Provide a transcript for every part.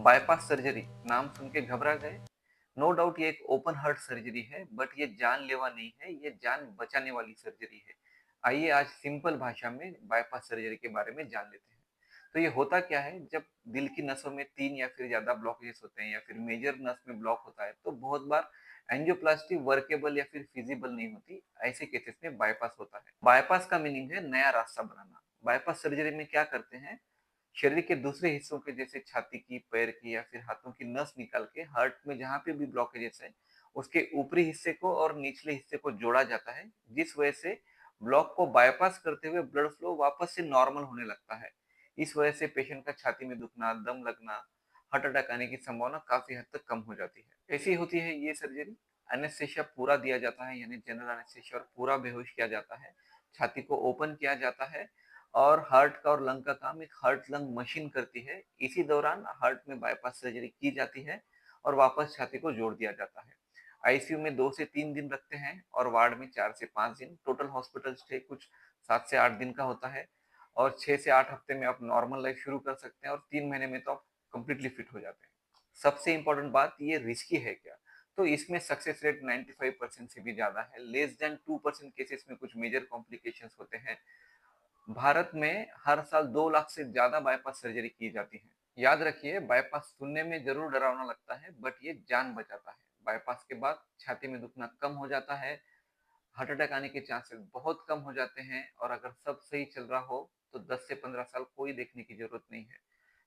Bypass surgery नाम सुन के घबरा गए? नो डाउट ये एक ओपन हार्ट सर्जरी है, बट ये जानलेवा नहीं है, ये जान बचाने वाली सर्जरी है। आइए आज सिंपल भाषा में बायपास सर्जरी के बारे में जान लेते हैं। तो ये होता क्या है, जब दिल की नसों में 3 या फिर ज़्यादा ब्लॉकेजेस होते हैं या फिर मेजर नस में ब्लॉक होता है, तो बहुत बार एंजियोप्लास्टी वर्केबल या फिर फिजिबल नहीं होती। ऐसे केसेस में बायपास होता है। बायपास का मीनिंग है नया रास्ता बनाना। बायपास सर्जरी में क्या करते हैं, शरीर के दूसरे हिस्सों के जैसे छाती की, पैर की या फिर हाथों की नस निकाल के हार्ट में जहाँ पे भी ब्लॉकेजेस है, उसके ऊपरी हिस्से को और निचले हिस्से को जोड़ा जाता है, जिस वजह से ब्लॉक को बायपास करते हुए ब्लड फ्लो वापस से नॉर्मल होने लगता है। इस वजह से पेशेंट का छाती में दुखना, दम लगना, हार्ट अटैक आने की संभावना काफी हद तक कम हो जाती है। कैसी होती है ये सर्जरी? एनेस्थेसिया पूरा दिया जाता है, यानी जनरल एनेस्थेसिया, और पूरा बेहोश किया जाता है। छाती को ओपन किया जाता है और हार्ट का और लंग का काम एक हार्ट लंग मशीन करती है। इसी दौरान हार्ट में बाईपास सर्जरी की जाती है और वापस छाती को जोड़ दिया जाता है। आईसीयू में 2 से 3 दिन रखते हैं और वार्ड में 4 से 5 दिन। टोटल हॉस्पिटल स्टे कुछ 7 से 8 दिन का होता है और 6 से 8 हफ्ते में आप नॉर्मल लाइफ शुरू कर सकते हैं और 3 महीने में तो आप कंप्लीटली फिट हो जाते हैं। सबसे इंपॉर्टेंट बात, ये रिस्की है क्या? तो इसमें सक्सेस रेट 95% से भी ज्यादा है। लेस देन 2% केसेस में कुछ मेजर कॉम्प्लिकेशंस होते हैं। भारत में हर साल 2 लाख से ज्यादा बाईपास सर्जरी की जाती है। याद रखिए, बाईपास सुनने में जरूर डरावना लगता है, बट ये जान बचाता है। बाईपास के बाद छाती में दुखना कम हो जाता है, हार्ट अटैक आने के चांसेस बहुत कम हो जाते हैं और अगर सब सही चल रहा हो तो 10 से 15 साल कोई देखने की जरूरत नहीं है।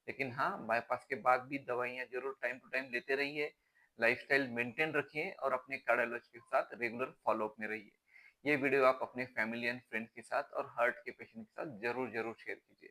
लेकिन हाँ, बाईपास के बाद भी दवाइयाँ जरूर टाइम टू टाइम लेते रहिए, लाइफस्टाइल मेंटेन रखिए और अपने कार्डियोलॉजिस्ट के साथ रेगुलर फॉलोअप में रहिए। ये वीडियो आप अपने फैमिली एंड फ्रेंड्स के साथ और हार्ट के पेशेंट के साथ जरूर जरूर शेयर कीजिए।